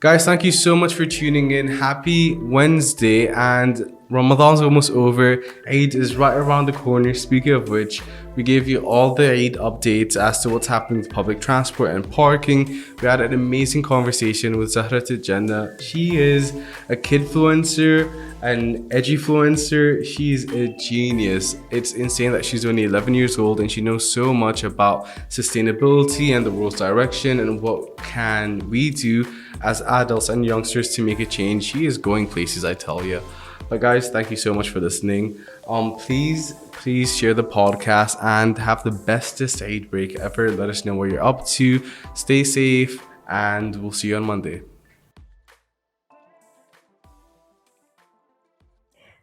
Guys, thank you so much for tuning in. Happy Wednesday, and Ramadan's almost over. Eid is right around the corner. Speaking of which, we gave you all the Eid updates as to what's happening with public transport and parking. We had an amazing conversation with Zahra'tul Jannah. She is a kidfluencer, an edu-influencer. She's a genius. It's insane that she's only 11 years old and she knows so much about sustainability and the world's direction and what can we do as adults and youngsters to make a change. She is going places, I tell you. But guys, thank you so much for listening. Please share the podcast and have the bestest Eid break ever. Let us know what you're up to. Stay safe, and we'll see you on Monday.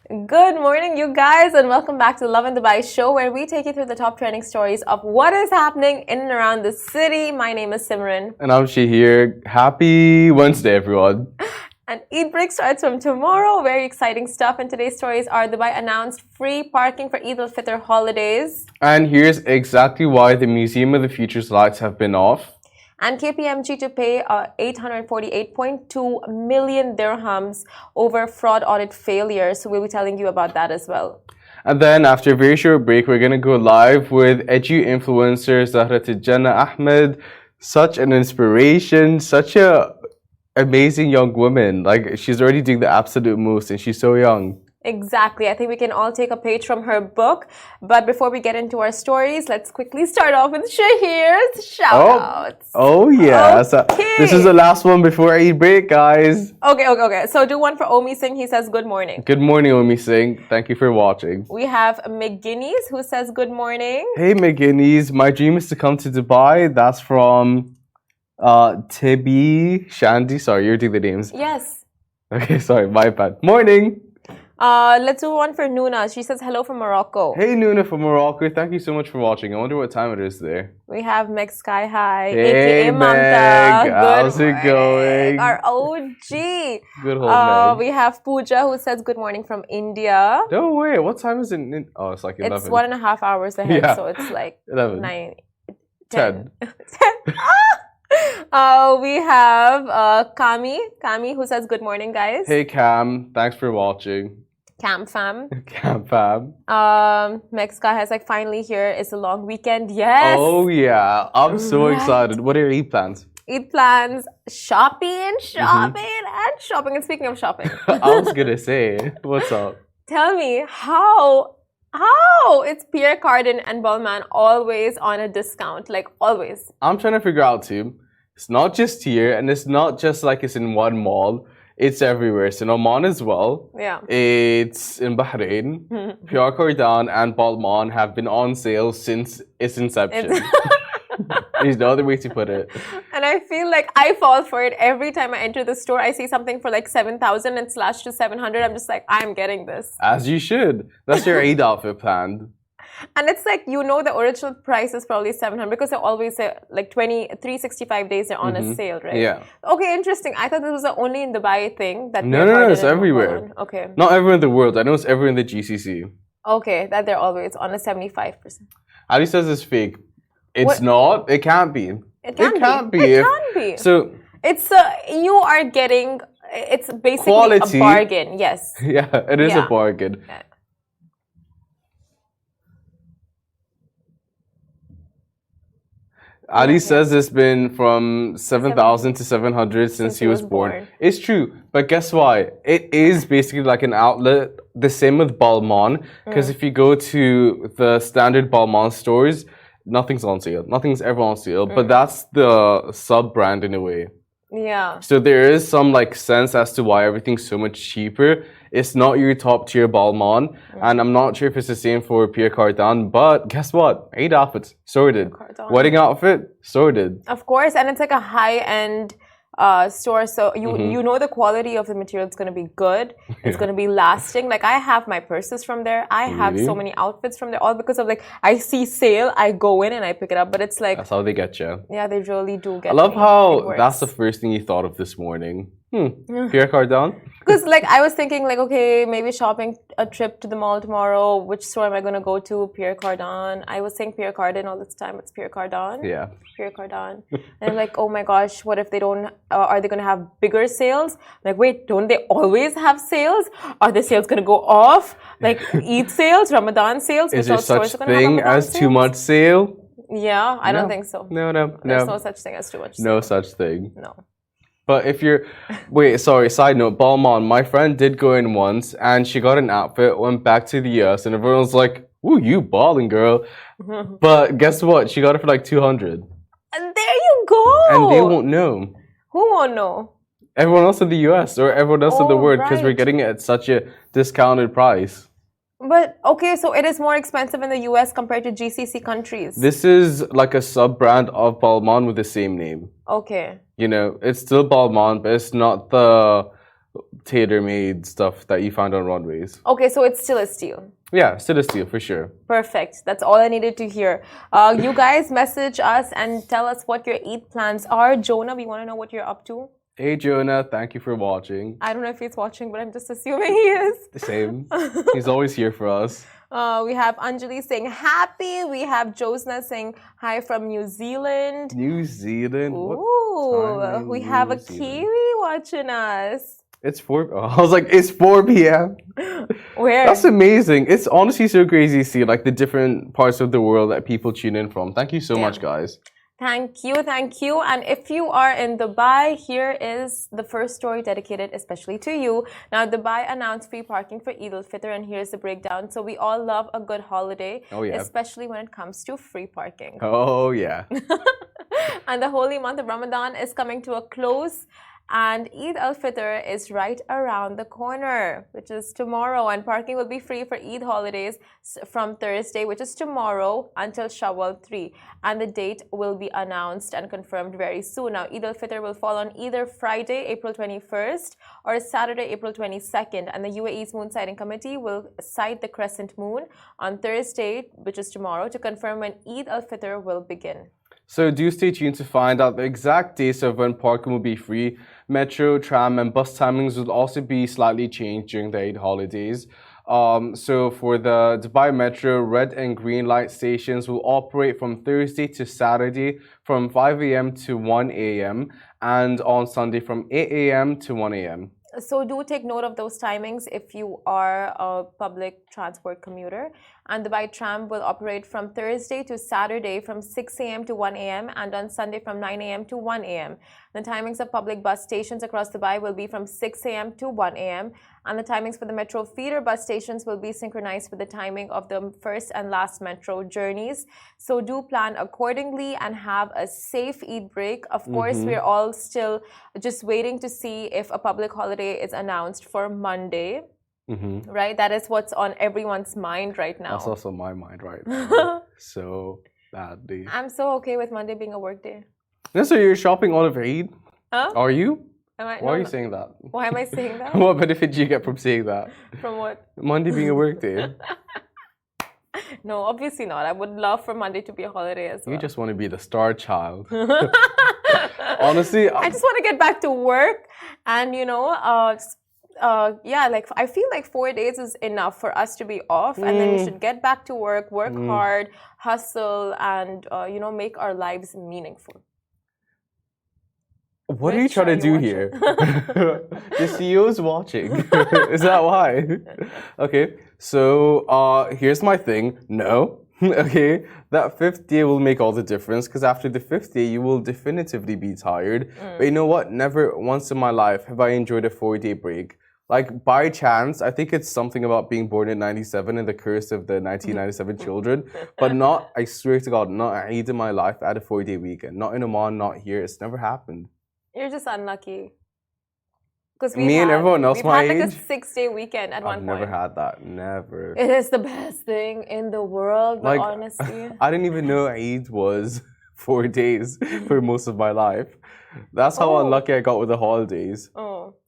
Good morning, you guys, and welcome back to the Lovin Dubai show, where we take you through the top trending stories of what is happening in and around the city. My name is Simran. And I'm Shahir. Happy Wednesday, everyone. And Eid break starts from tomorrow. Very exciting stuff. And today's stories are: Dubai announced free parking for Eid Al Fitr holidays. And here's exactly why the Museum of the Future's lights have been off. And KPMG to pay 848.2 million dirhams over fraud audit failure. So we'll be telling you about that as well. And then after a very short break, we're going to go live with Edu-Influencer Zahra'tul Jannah Ahmed. Such an inspiration, such a amazing young woman. Like, she's already doing the absolute most and she's so young. Exactly. I think we can all take a page from her book. But before we get into our stories, let's quickly start off with Shahir's shout-outs. Oh yeah. Okay. So this is the last one before Eid break, guys. Okay. So do one for Omi Singh. He says, good morning. Good morning, Omi Singh. Thank you for watching. We have McGuinness, who says, good morning. Hey, McGuinness. My dream is to come to Dubai. That's from Tibi Shandy. Sorry, you're doing the names. Yes. Okay, sorry, my bad. Morning. Let's do one for Nuna. She says hello from Morocco. Hey, Nuna from Morocco. Thank you so much for watching. I wonder what time it is there. We have Meg Sky High. Hey, AKA Meg. Mamta. How's it going? Our OG. Good old Meg. We have Pooja, who says good morning from India. No way. What time is it? Oh, it's like 11. It's 1.5 hours ahead, Yeah. so it's like 11. 9, 10. 10. We have Kami, who says good morning, guys. Hey, Cam. Thanks for watching. Cam fam. Cam fam. Mexica has like finally here. It's a long weekend. Yes. Oh, yeah. I'm so Right. excited. What are your Eid plans? Eid plans, shopping. And speaking of shopping, I was going to say, what's up? tell me how it's Pierre Cardin and Balmain always on a discount, like always. I'm trying to figure out too. It's not just here, and it's not just like it's in one mall. It's everywhere. It's in Oman as well. Yeah. It's in Bahrain. Pierre Cardin and Balmain have been on sale since its inception. There's no other way to put it. And I feel like I fall for it every time I enter the store. I see something for like 7,000 and slashed to 700. I'm just like, I'm getting this. As you should. That's your Eid outfit planned. And it's like, the original price is probably 700 because they always say like 365 days they're on a sale, right? Yeah. Okay, interesting. I thought this was the only in Dubai thing. That No, it's everywhere. Okay. Not everywhere in the world. I know it's everywhere in the GCC. Okay, that they're always on a 75%. Ali says it's fake. It's What? not. It can't be. It can't be. If- It can be. So, It's you are getting. It's basically Quality. a bargain. Yes. yeah, it is Yeah. a bargain. Yeah. Ali says it's been from 7,000 to 700 since he was born. It's true, but guess what? It is basically like an outlet. The same with Balmain, because if you go to the standard Balmain stores, nothing's on sale. Nothing's ever on sale, but that's the sub-brand in a way. Yeah. So there is some like sense as to why everything's so much cheaper. It's not your top tier Balmain, and I'm not sure if it's the same for Pierre Cardin, but guess what? Eid outfits, sorted. Wedding outfit, sorted. Of course, and it's like a high-end store, so you know the quality of the material is going to be good. It's going to be lasting. Like, I have my purses from there. I have so many outfits from there, all because of like, I see sale, I go in and I pick it up, but it's like, That's how they get you. yeah, they really do get I love me. It how works. that's the first thing you thought of this morning. Pierre Cardin? Because like I was thinking like, okay, maybe shopping a trip to the mall tomorrow. Which store am I going to go to? Pierre Cardin. I was saying Pierre Cardin all this time. It's Pierre Cardin. Yeah. Pierre Cardin. And I'm like, oh my gosh, what if they don't, are they going to have bigger sales? Like, wait, don't they always have sales? Are the sales going to go off? Like Eid sales, Ramadan sales? Is there such thing as too much sale? Yeah, I don't think so. No. There's no such thing as too much sale. No such thing. No. But if you're, wait, sorry, side note, Balmain, my friend did go in once and she got an outfit, went back to the US and everyone was like, ooh, you balling girl. But guess what? She got it for like 200. And there you go. And they won't know. Who won't know? Everyone else in the US or everyone else in the world because we're right. getting it at such a discounted price. But okay, so it is more expensive in the US compared to GCC countries. This is like a sub-brand of Balmain with the same name. Okay. You know, it's still Balmain, but it's not the tailor-made stuff that you find on runways. Okay, so it's still a steal. Yeah, still a steal for sure. Perfect. That's all I needed to hear. You guys message us and tell us what your Eid plans are. Jonah, we want to know what you're up to. Hey Jonah, thank you for watching. I don't know if he's watching, but I'm just assuming he is. The same. He's always here for us. We have Anjali saying happy. We have Josna saying hi from New Zealand. New Zealand? Ooh, we have a Kiwi watching us. It's 4. I was like, it's 4 p.m. Where? That's amazing. It's honestly so crazy to see like the different parts of the world that people tune in from. Thank you so much, guys. Thank you. And if you are in Dubai, here is the first story dedicated especially to you. Now, Dubai announced free parking for Eid Al Fitr, and here's the breakdown. So we all love a good holiday, especially when it comes to free parking. Oh, yeah. And the holy month of Ramadan is coming to a close. And Eid Al Fitr is right around the corner, which is tomorrow. And parking will be free for Eid holidays from Thursday, which is tomorrow, until Shawwal 3. And the date will be announced and confirmed very soon. Now, Eid Al Fitr will fall on either Friday, April 21st, or Saturday, April 22nd. And the UAE's Moon Sighting Committee will sight the crescent moon on Thursday, which is tomorrow, to confirm when Eid Al Fitr will begin. So do stay tuned to find out the exact dates of when parking will be free. Metro, tram, and bus timings will also be slightly changed during the Eid holidays. So for the Dubai Metro, red and green light stations will operate from Thursday to Saturday from 5 a.m. to 1 a.m. and on Sunday from 8 a.m. to 1 a.m. So do take note of those timings if you are a public transport commuter. And the Dubai Tram will operate from Thursday to Saturday from 6 a.m. to 1 a.m. and on Sunday from 9 a.m. to 1 a.m. The timings of public bus stations across Dubai will be from 6 a.m. to 1 a.m. And the timings for the metro feeder bus stations will be synchronized with the timing of the first and last metro journeys. So do plan accordingly and have a safe Eid break. Of course, we're all still just waiting to see if a public holiday is announced for Monday. Right? That is what's on everyone's mind right now. That's also my mind right now. So badly. I'm so okay with Monday being a work day. No, so you're shopping all of Eid? Huh? Are you? Why are you saying that? Why am I saying that? What benefit do you get from saying that? From what? Monday being a work day. No, obviously not. I would love for Monday to be a holiday as well. You just want to be the star child. Honestly, I just want to get back to work and, you know, like I feel like 4 days is enough for us to be off, and then we should get back to work hard, hustle, and you know, make our lives meaningful. What are you trying to do here? The CEO is watching. Is that why? Okay, so here's my thing. No. Okay, that 5th day will make all the difference, because after the 5th day, you will definitively be tired. But you know what? Never once in my life have I enjoyed a 4-day break. Like, by chance, I think it's something about being born in 97 and the curse of the 1997 children. But not, I swear to God, not a Eid in my life at a 4-day weekend. Not in Oman, not here. It's never happened. You're just unlucky. Because me and everyone else my age. We've had like a 6-day weekend at one point. I've never had that. Never. It is the best thing in the world, but like, honestly. I didn't even know Eid was 4 days for most of my life. That's how unlucky I got with the holidays.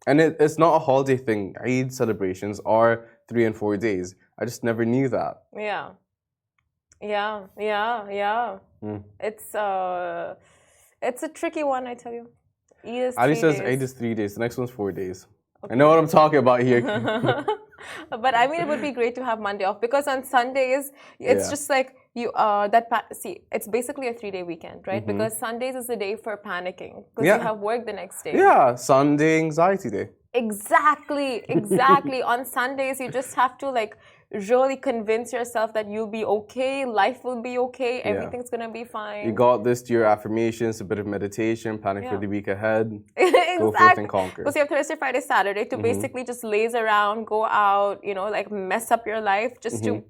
And it's not a holiday thing. Eid celebrations are 3 and 4 days. I just never knew that. Yeah. It's a tricky one, I tell you. Eid is Ali 3 says days. Eid is 3 days. The next one's 4 days. Okay. I know what I'm talking about here. But I mean, it would be great to have Monday off because on Sundays, it's just like you, see, it's basically a 3-day weekend, right? Because Sundays is the day for panicking because you have work the next day. Yeah, Sunday anxiety day. Exactly, exactly. On Sundays, you just have to like really convince yourself that you'll be okay, life will be okay, everything's gonna be fine. You got this, do your affirmations, a bit of meditation, planning for the week ahead. Exactly. Go forth and conquer. Because you have Thursday, Friday, Saturday to basically just laze around, go out, you know, like mess up your life just to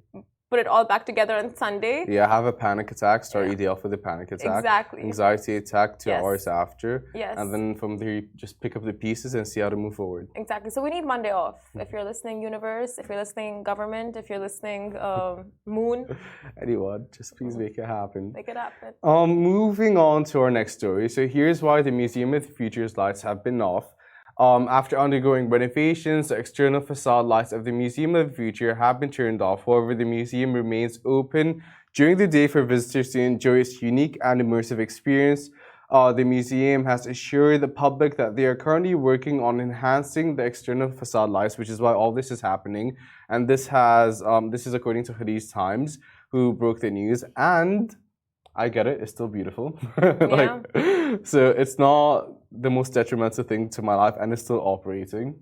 put it all back together on Sunday. Yeah, have a panic attack, start your day off with a panic attack. Exactly. Anxiety attack 2 hours after. Yes. And then from there, you just pick up the pieces and see how to move forward. Exactly. So we need Monday off. If you're listening, universe, if you're listening, government, if you're listening, moon. Anyone, just please make it happen. Make it happen. Moving on to our next story. So here's why the Museum of the Future's lights have been off. After undergoing renovations, the external facade lights of the Museum of the Future have been turned off. However, the museum remains open during the day for visitors to enjoy its unique and immersive experience. The museum has assured the public that they are currently working on enhancing the external facade lights, which is why all this is happening. And this is according to Hadith Times, who broke the news. And I get it, it's still beautiful. So it's not the most detrimental thing to my life, and it's still operating.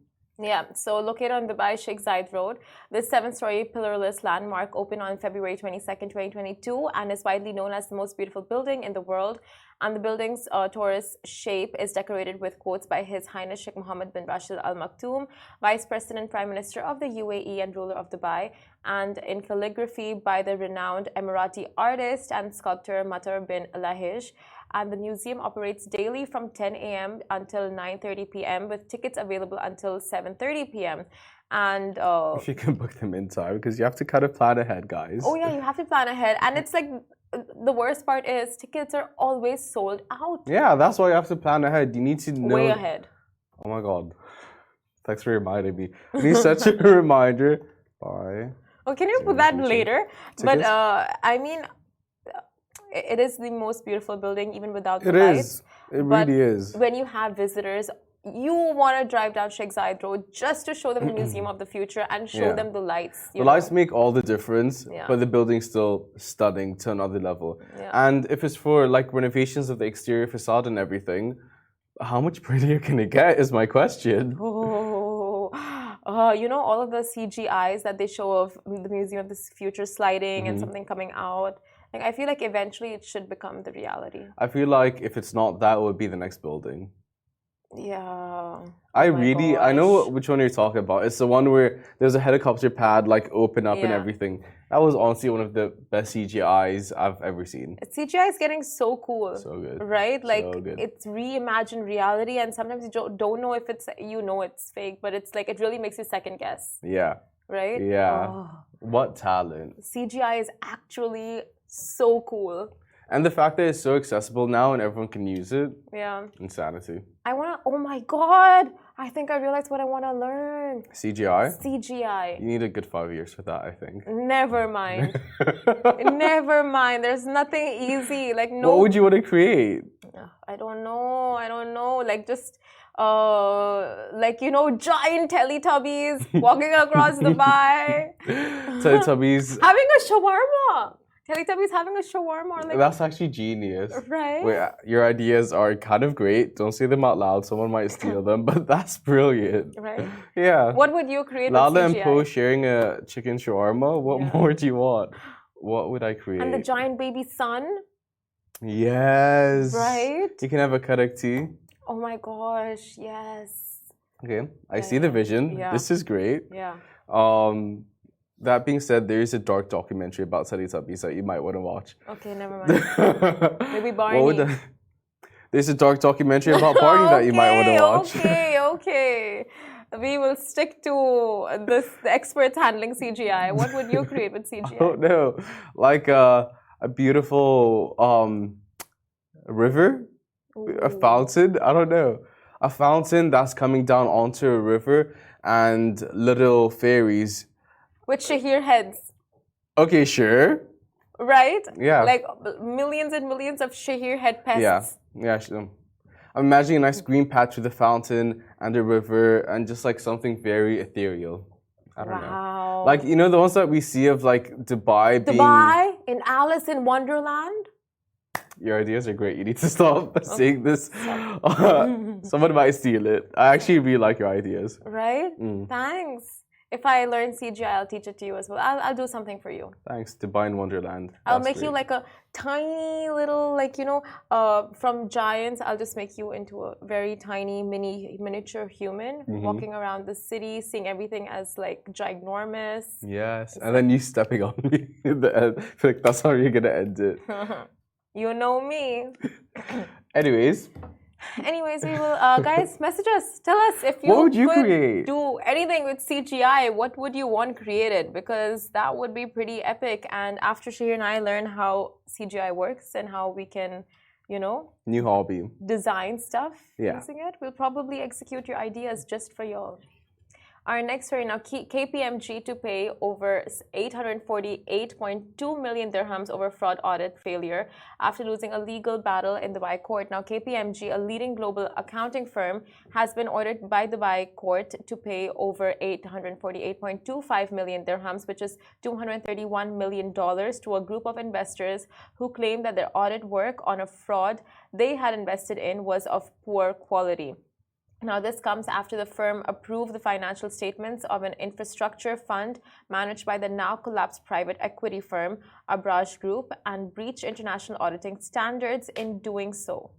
Yeah, so located on Dubai Sheikh Zayed Road, this 7-story pillarless landmark opened on February 22nd, 2022 and is widely known as the most beautiful building in the world. And the building's torus shape is decorated with quotes by His Highness Sheikh Mohammed bin Rashid Al Maktoum, Vice President Prime Minister of the UAE and ruler of Dubai, and in calligraphy by the renowned Emirati artist and sculptor Matar bin Lahij. And the museum operates daily from 10 a.m. until 9:30 p.m. with tickets available until 7:30 p.m. And if you can book them in time, because you have to kind of plan ahead, guys. Oh yeah, you have to plan ahead, and it's like the worst part is tickets are always sold out. Yeah, that's why you have to plan ahead. You need to know way ahead. Oh my god, thanks for reminding me. I need such a reminder. Bye. Oh, can you put that later? Tickets? But I mean, it is the most beautiful building, even without the lights. It really is. When you have visitors, you want to drive down Sheikh Zayed Road just to show them the Museum of the Future and show them the lights. The lights make all the difference, but the building's still stunning to another level. And if it's for like renovations of the exterior facade and everything, how much prettier can it get is my question. You know, all of the CGIs that they show of the Museum of the Future sliding and something coming out. Like, I feel like eventually it should become the reality. I feel like if it's not that, it would be the next building. Yeah. I know which one you're talking about. It's the one where there's a helicopter pad like open up and everything. That was honestly one of the best CGIs I've ever seen. CGI is getting so cool. So good. Right? Like, it's reimagined reality, and sometimes you don't know if it's, it's fake, but it's like, it really makes you second guess. Yeah. Right? Yeah. Oh. What talent. CGI is actually so cool. And the fact that it's so accessible now and everyone can use it. Yeah. Insanity. Oh my god! I think I realized what I want to learn. CGI? CGI. You need a good 5 years for that, I think. Never mind. Never mind. There's nothing easy. Like, no. What would you want to create? I don't know. Like, just, giant Teletubbies walking across Dubai. Teletubbies. Having a shawarma. Teletubbies having a shawarma. Like, that's actually genius. Right? Wait, your ideas are kind of great. Don't say them out loud. Someone might steal them, but that's brilliant. Right? Yeah. What would you create Lala with CGI? and Poe sharing a chicken shawarma? What more do you want? What would I create? And the giant baby sun? Yes. Right? You can have a karak tea. Oh my gosh, yes. Okay, I see the vision. Yeah. This is great. Yeah. That being said, there is a dark documentary about Teletubbies that you might want to watch. Okay, never mind. Maybe Barney. There's a dark documentary about Barney that you might want to watch. Okay. We will stick to the experts handling CGI. What would you create with CGI? I don't know. Like a beautiful river? Ooh. A fountain? I don't know. A fountain that's coming down onto a river and little fairies. With Shahir heads. Okay, sure. Right? Yeah. Like millions and millions of Shahir head pests. Yeah. I'm imagining a nice green patch with a fountain and a river and just like something very ethereal. I don't know. Like, you know, the ones that we see of like Dubai in Alice in Wonderland? Your ideas are great. You need to stop saying this. Someone might steal it. I actually really like your ideas. Right? Thanks. If I learn CGI, I'll teach it to you as well. I'll do something for you. Thanks. Dubai in Wonderland. I'll make you like a tiny little, like, you know, from giants, I'll just make you into a very tiny miniature human walking around the city, seeing everything as like ginormous. Yes. And then you stepping on me in the end. Like, that's how you're going to end it. You know me. Anyways, we will, guys, message us. Tell us if you could do anything with CGI, what would you want created? Because that would be pretty epic. And after Shahir and I learn how CGI works and how we can, you know, new hobby, design stuff using it, we'll probably execute your ideas just for y'all. Our next story now, KPMG to pay over 848.2 million dirhams over fraud audit failure after losing a legal battle in Dubai court. Now, KPMG, a leading global accounting firm, has been ordered by Dubai court to pay over 848.25 million dirhams, which is $231 million, to a group of investors who claimed that their audit work on a fraud they had invested in was of poor quality. Now, this comes after the firm approved the financial statements of an infrastructure fund managed by the now collapsed private equity firm, Abraj Group, and breached international auditing standards in doing so.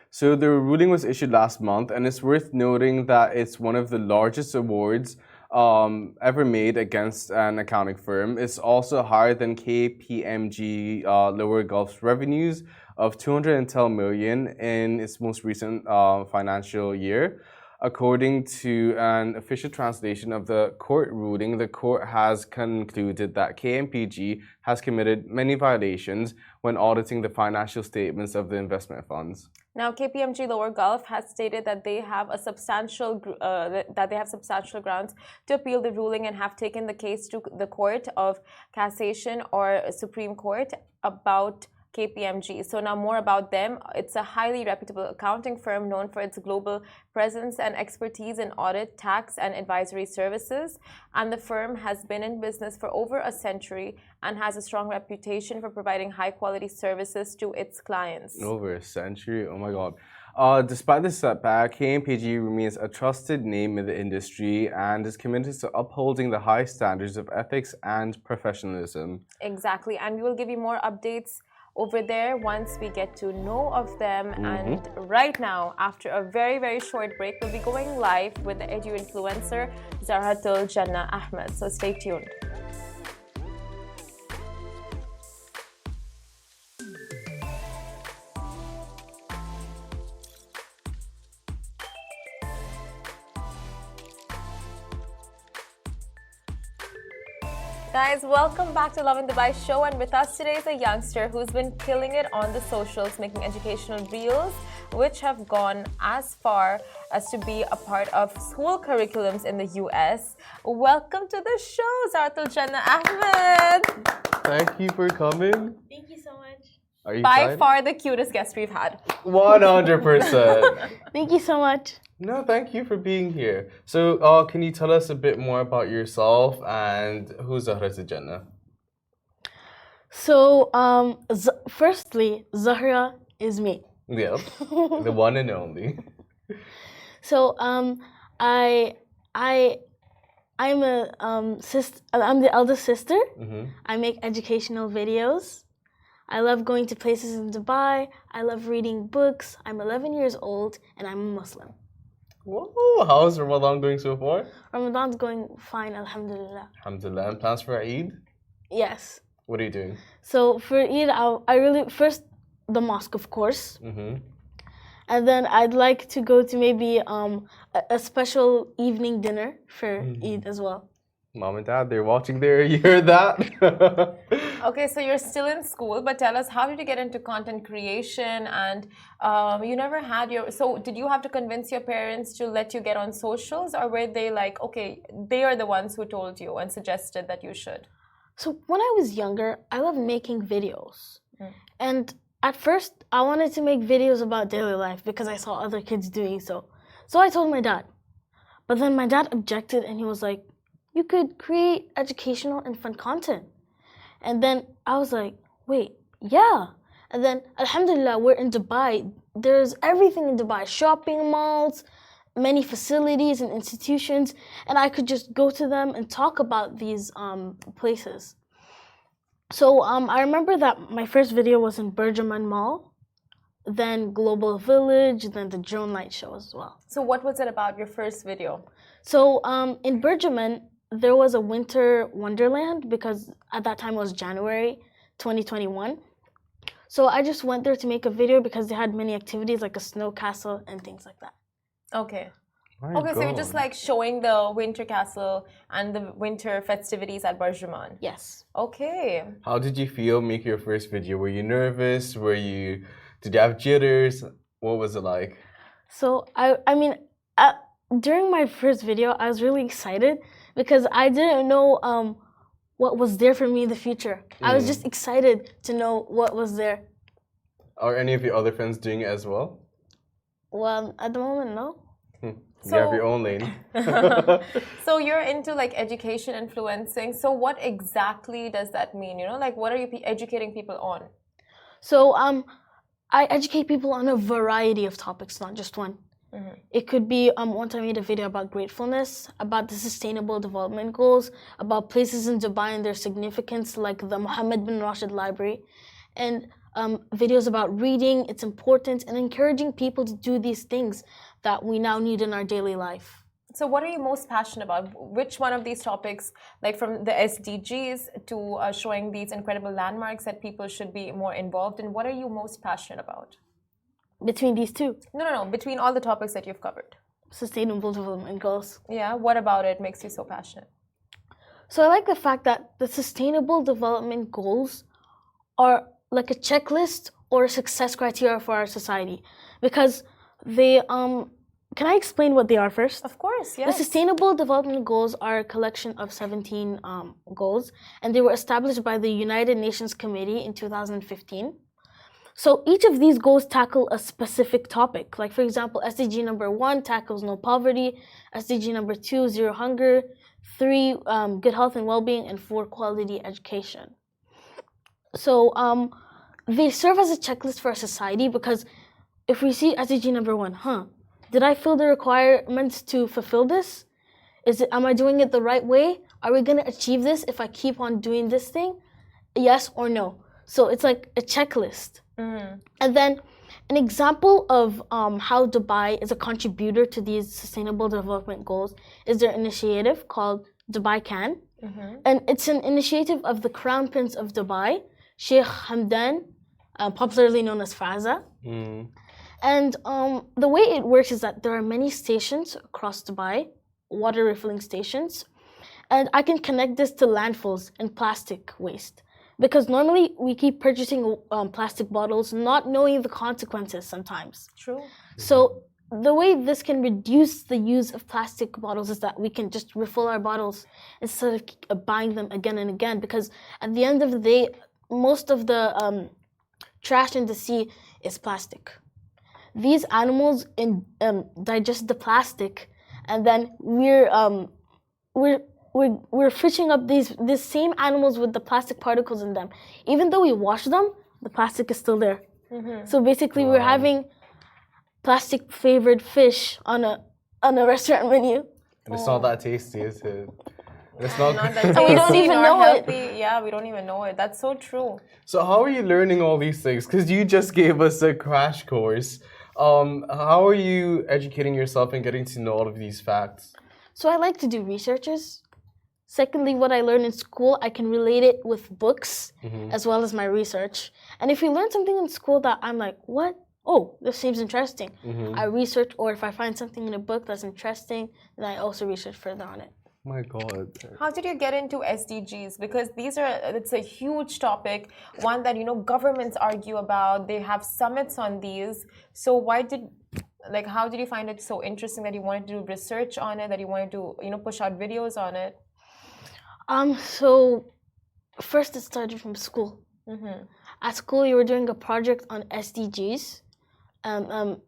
So the ruling was issued last month, and it's worth noting that it's one of the largest awards ever made against an accounting firm. It's also higher than KPMG Lower Gulf's revenues of 210 million in its most recent financial year. According to an official translation of the court ruling, the court has concluded that KPMG has committed many violations when auditing the financial statements of the investment funds. Now, KPMG Lower Gulf has stated that they have substantial grounds to appeal the ruling and have taken the case to the Court of Cassation or Supreme Court about KPMG. So now more about them. It's a highly reputable accounting firm known for its global presence and expertise in audit, tax, and advisory services. And the firm has been in business for over a century and has a strong reputation for providing high-quality services to its clients. Over a century? Oh my God. Despite this setback, KPMG remains a trusted name in the industry and is committed to upholding the high standards of ethics and professionalism. Exactly. And we will give you more updates over there once we get to know of them. And right now, after a very, very short break, we'll be going live with the Edu-Influencer, Zahra'tul, Jannah, Ahmed. So stay tuned. Guys, welcome back to Lovin Dubai show, and with us today is a youngster who's been killing it on the socials, making educational reels which have gone as far as to be a part of school curriculums in the US. Welcome to the show, Zahra'tul, Jannah, Ahmed. Thank you for coming. Thank you so much. Are you By excited? far the cutest guest we've had. 100%. Thank you so much. No, thank you for being here. So, can you tell us a bit more about yourself and who's Zahra'tul Jannah? So, firstly, Zahra is me. Yep, the one and only. So, I'm the eldest sister. I make educational videos. I love going to places in Dubai. I love reading books. I'm 11 years old and I'm a Muslim. Whoa, how's Ramadan going so far? Ramadan's going fine, alhamdulillah. Alhamdulillah. And plans for Eid? Yes. What are you doing? So for Eid, first the mosque, of course. And then I'd like to go to maybe a special evening dinner for Eid as well. Mom and Dad, they're watching there. You heard that? Okay, so you're still in school, but tell us, how did you get into content creation? And you never had your... So did you have to convince your parents to let you get on socials? Or were they like, okay, they are the ones who told you and suggested that you should? So when I was younger, I loved making videos. And at first, I wanted to make videos about daily life because I saw other kids doing so. So I told my dad. But then my dad objected and he was like, you could create educational and fun content. And then I was like, wait, yeah. And then, alhamdulillah, we're in Dubai. There's everything in Dubai, shopping malls, many facilities and institutions, and I could just go to them and talk about these places. So I remember that my first video was in Berjaman Mall, then Global Village, then the drone light show as well. So what was it about, your first video? So in Berjaman, there was a winter wonderland because at that time it was January 2021. So I just went there to make a video because they had many activities like a snow castle and things like that. Okay. Okay, so you're just like showing the winter castle and the winter festivities at Berjaman. Yes. Okay. How did you feel making your first video? Were you nervous? Did you have jitters? What was it like? So during my first video, I was really excited because I didn't know what was there for me in the future. I was just excited to know what was there. Are any of your other friends doing it as well? Well, at the moment, no. You have your own lane. So you're into like education influencing. So what exactly does that mean? You know, like what are you educating people on? So I educate people on a variety of topics, not just one. It could be one time I made a video about gratefulness, about the sustainable development goals, about places in Dubai and their significance, like the Mohammed bin Rashid Library, and videos about reading, its importance, and encouraging people to do these things that we now need in our daily life. So what are you most passionate about? Which one of these topics, like from the SDGs to showing these incredible landmarks that people should be more involved in, what are you most passionate about? Between these two? No. Between all the topics that you've covered. Sustainable development goals. Yeah, what about it makes you so passionate? So I like the fact that the sustainable development goals are like a checklist or a success criteria for our society because they can I explain what they are first? Of course, yes. The Sustainable Development Goals are a collection of 17 goals, and they were established by the United Nations Committee in 2015. So each of these goals tackle a specific topic. Like for example, SDG number 1 tackles no poverty, SDG number 2, zero hunger, 3, good health and well-being, and 4, quality education. So they serve as a checklist for our society because if we see SDG number 1, did I fill the requirements to fulfill this? Am I doing it the right way? Are we going to achieve this if I keep on doing this thing? Yes or no? So it's like a checklist. And then an example of how Dubai is a contributor to these sustainable development goals is their initiative called Dubai Can. And it's an initiative of the Crown Prince of Dubai, Sheikh Hamdan, popularly known as Faza. And the way it works is that there are many stations across Dubai, water refilling stations, and I can connect this to landfills and plastic waste. Because normally we keep purchasing plastic bottles, not knowing the consequences sometimes. True. So the way this can reduce the use of plastic bottles is that we can just refill our bottles instead of buying them again and again. Because at the end of the day, most of the trash in the sea is plastic. These animals digest the plastic, and then we're fishing up these same animals with the plastic particles in them. Even though we wash them, the plastic is still there. So basically, we're having plastic flavored fish on a restaurant menu. And it's not that tasty, is it? It's not that tasty. We don't even know healthy. It. Yeah, we don't even know it. That's so true. So how are you learning all these things? Because you just gave us a crash course. How are you educating yourself and getting to know all of these facts? So I like to do researches. Secondly, what I learn in school, I can relate it with books as well as my research. And if you learn something in school that I'm like, what? Oh, this seems interesting. I research, or if I find something in a book that's interesting, then I also research further on it. My God. How did you get into SDGs? Because it's a huge topic, one that, governments argue about. They have summits on these. So how did you find it so interesting that you wanted to do research on it, that you wanted to, push out videos on it? So first it started from school. at school we were doing a project on SDGs.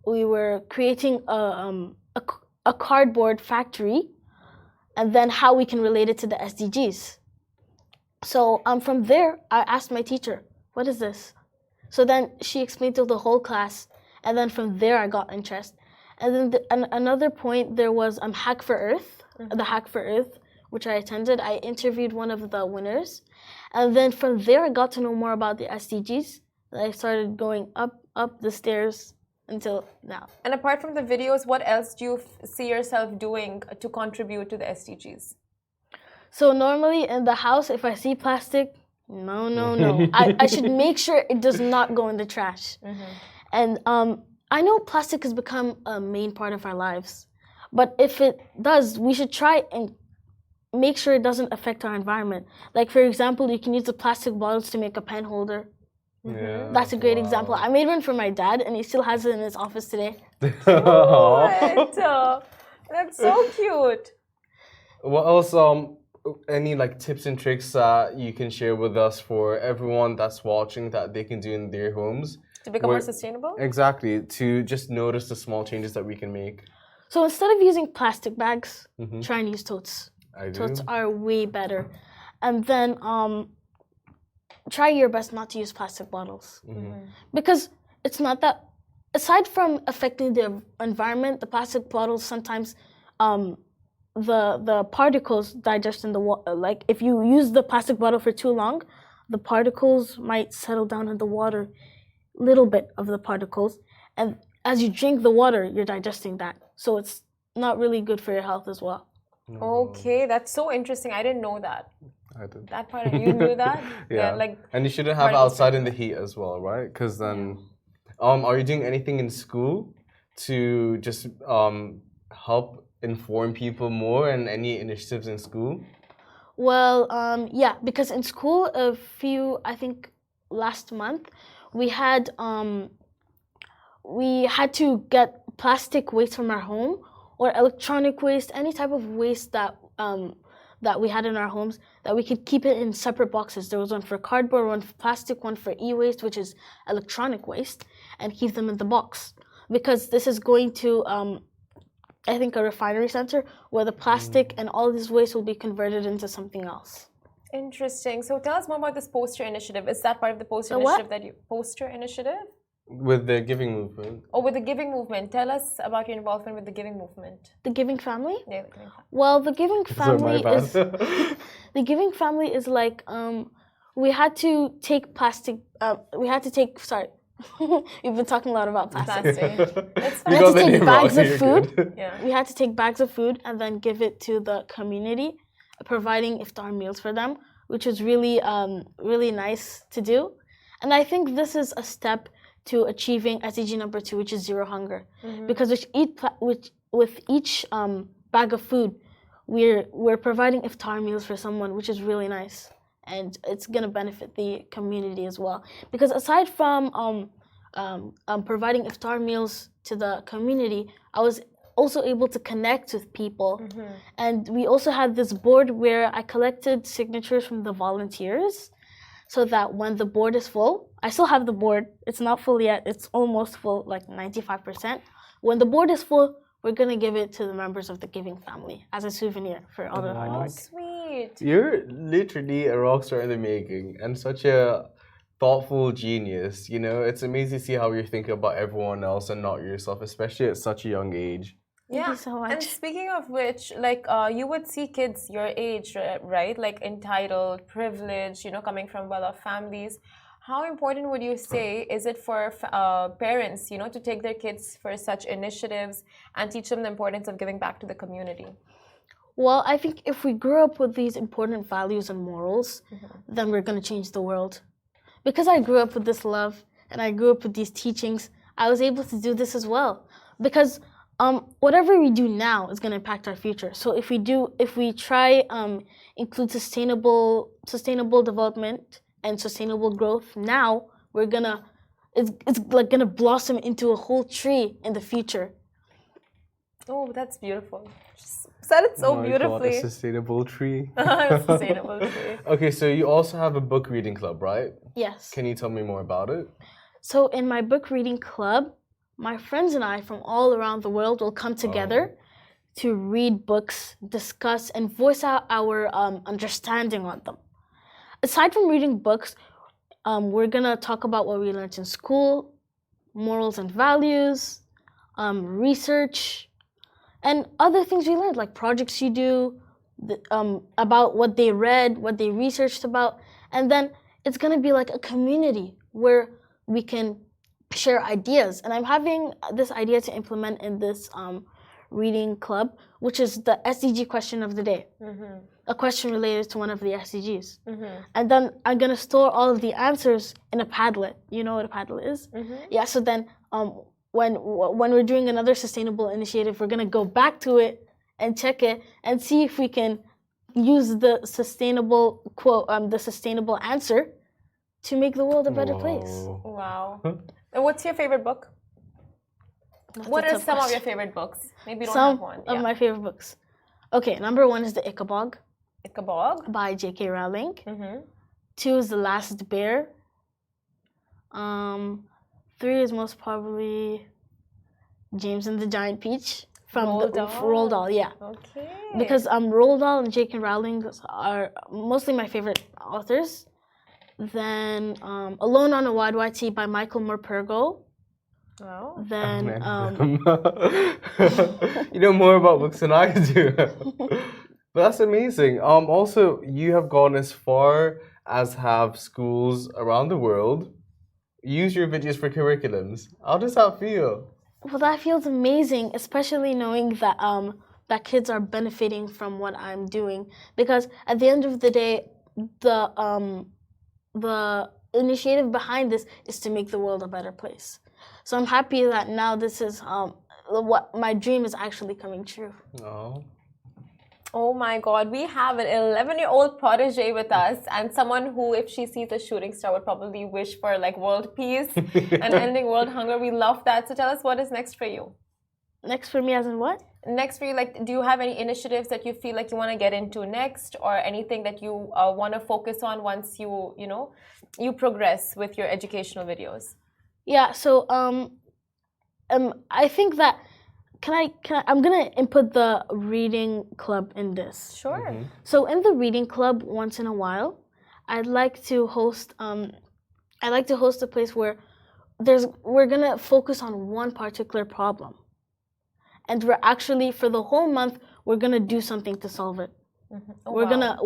We were creating a cardboard factory, and then how we can relate it to the SDGs. So from there, I asked my teacher, "What is this?" So then she explained to the whole class, and then from there I got interest. And then another point, there was Hack for Earth, the Hack for Earth, which I attended. I interviewed one of the winners, and then from there I got to know more about the SDGs. I started going up the stairs until now. And apart from the videos, what else do you see yourself doing to contribute to the SDGs? So normally in the house, if I see plastic, no. I should make sure it does not go in the trash. And I know plastic has become a main part of our lives, but if it does, we should try and make sure it doesn't affect our environment. Like for example, you can use the plastic bottles to make a pen holder. Yeah, that's a great example. I made one for my dad, and he still has it in his office today. What? That's so cute. What else? Any like tips and tricks that you can share with us for everyone that's watching that they can do in their homes to become more sustainable? Exactly. To just notice the small changes that we can make. So instead of using plastic bags, try and use totes. Totes are way better. And then try your best not to use plastic bottles. Because it's not that, aside from affecting the environment, the plastic bottles sometimes the particles digest in the water. Like if you use the plastic bottle for too long, the particles might settle down in the water, little bit of the particles, and as you drink the water, you're digesting that. So it's not really good for your health as well. Okay, that's so interesting. I didn't know that. I did. That part, you knew that? Yeah. Like, and you shouldn't have outside in the heat as well, right? Because then, are you doing anything in school to just help inform people more, and any initiatives in school? Well, yeah, because in school, I think last month, we had to get plastic waste from our home, or electronic waste, any type of waste that we had in our homes, that we could keep it in separate boxes. There was one for cardboard, one for plastic, one for e-waste, which is electronic waste, and keep them in the box. Because this is going to, I think, a refinery center where the plastic and all this waste will be converted into something else. Interesting. So tell us more about this poster initiative. Is that part of the poster initiative poster initiative? With the giving movement. Oh, with the giving movement. Tell us about your involvement with the giving movement. The giving family? Yeah, the giving family. Well, the giving family is the giving family is like we had to take plastic. Sorry, we've been talking a lot about plastic. We had to take bags of food. We had to take bags of food and then give it to the community, providing iftar meals for them, which was really nice to do. And I think this is a step to achieving SDG number 2, which is zero hunger. Because with each bag of food, we're providing iftar meals for someone, which is really nice, and it's gonna benefit the community as well. Because aside from providing iftar meals to the community, I was also able to connect with people, and we also had this board where I collected signatures from the volunteers, so that when the board is full, I still have the board. It's not full yet. It's almost full, like 95%. When the board is full, we're going to give it to the members of the giving family as a souvenir for all the hard work. Sweet. You're literally a rock star in the making, and such a thoughtful genius. You know, it's amazing to see how you're thinking about everyone else and not yourself, especially at such a young age. Thank you so much. And speaking of which, like you would see kids your age, right? Like entitled, privileged, coming from well-off families. How important would you say is it for parents, to take their kids for such initiatives and teach them the importance of giving back to the community? Well, I think if we grew up with these important values and morals, then we're going to change the world. Because I grew up with this love and I grew up with these teachings, I was able to do this as well. Because whatever we do now is going to impact our future. So if we try include sustainable development and sustainable growth now, it's like gonna blossom into a whole tree in the future. Oh, that's beautiful. said it so Oh my God, beautifully. a sustainable tree. Sustainable tree. Okay, so you also have a book reading club, right? Yes. Can you tell me more about it? So in my book reading club, my friends and I from all around the world will come together to read books, discuss, and voice out our understanding on them. Aside from reading books, we're gonna talk about what we learned in school, morals and values, research, and other things we learned, like projects you do, about what they read, what they researched about, and then it's gonna be like a community where we can share ideas. And I'm having this idea to implement in this reading club, which is the SDG question of the day. A question related to one of the SDGs. And then I'm gonna store all of the answers in a Padlet. You know what a Padlet is? Yeah, so then when we're doing another sustainable initiative, we're gonna go back to it and check it and see if we can use the sustainable quote, the sustainable answer to make the world a better place. Wow. And what's your favorite book? What are some of your favorite books? Maybe you don't have one. Some of my favorite books. Okay, number 1 is The Ichabog. Ichabog? By J.K. Rowling. 2 is The Last Bear. 3 is most probably James and the Giant Peach from Roald Dahl. Yeah. Okay. Because Roald Dahl and J.K. Rowling are mostly my favorite authors. Then Alone on a Wide Wide Sea by Michael Morpurgo. Oh. Then you know more about books than I do. But that's amazing. Also, you have gone as far as have schools around the world use your videos for curriculums. How does that feel? Well, that feels amazing, especially knowing that that kids are benefiting from what I'm doing. Because at the end of the day, the initiative behind this is to make the world a better place. So I'm happy that now this is what my dream is actually coming true. Oh my God, we have an 11-year-old protege with us, and someone who, if she sees a shooting star, would probably wish for like world peace and ending world hunger. We love that. So tell us, what is next for you? Next for me as in what? Next for you, like, do you have any initiatives that you feel like you want to get into next, or anything that you want to focus on once you progress with your educational videos? Yeah, so I think that I'm gonna input the reading club in this. Sure. So in the reading club, once in a while, I'd like to host a place where we're gonna focus on one particular problem, and we're actually for the whole month we're gonna do something to solve it. We're gonna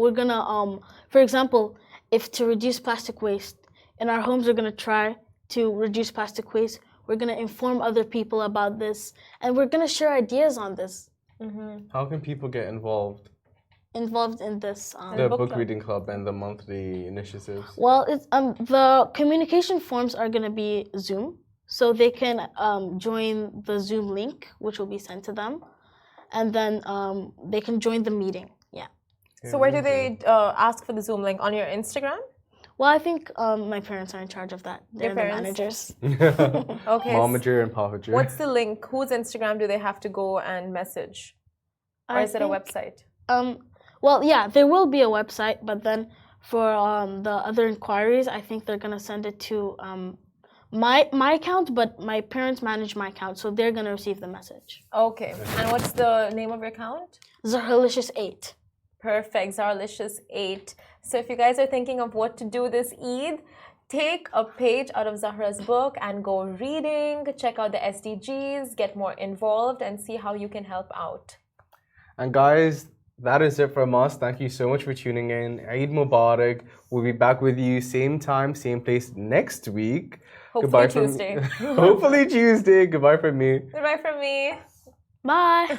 for example, if to reduce plastic waste in our homes, we're gonna try to reduce plastic waste. We're going to inform other people about this, and we're going to share ideas on this. How can people get involved In this the book reading club and the monthly initiatives? Well, it's the communication forms are going to be Zoom, so they can join the Zoom link, which will be sent to them, and then they can join the meeting. Yeah. So where do they ask for the Zoom link? On your Instagram? Well, I think my parents are in charge of that. They're the managers. Okay. Momager and Papager. What's the link? Whose Instagram do they have to go and message? Or is it a website? Well, yeah, there will be a website, but then for the other inquiries, I think they're gonna send it to my account, but my parents manage my account, so they're gonna receive the message. Okay. And what's the name of your account? Zahra'tul 8. Perfect. Zahra'tul 8. So if you guys are thinking of what to do this Eid, take a page out of Zahra's book and go reading, check out the SDGs, get more involved, and see how you can help out. And guys, that is it from us. Thank you so much for tuning in. Eid Mubarak. We'll be back with you same time, same place next week. Hopefully Tuesday. Hopefully Tuesday. Goodbye from me. Goodbye from me. Bye.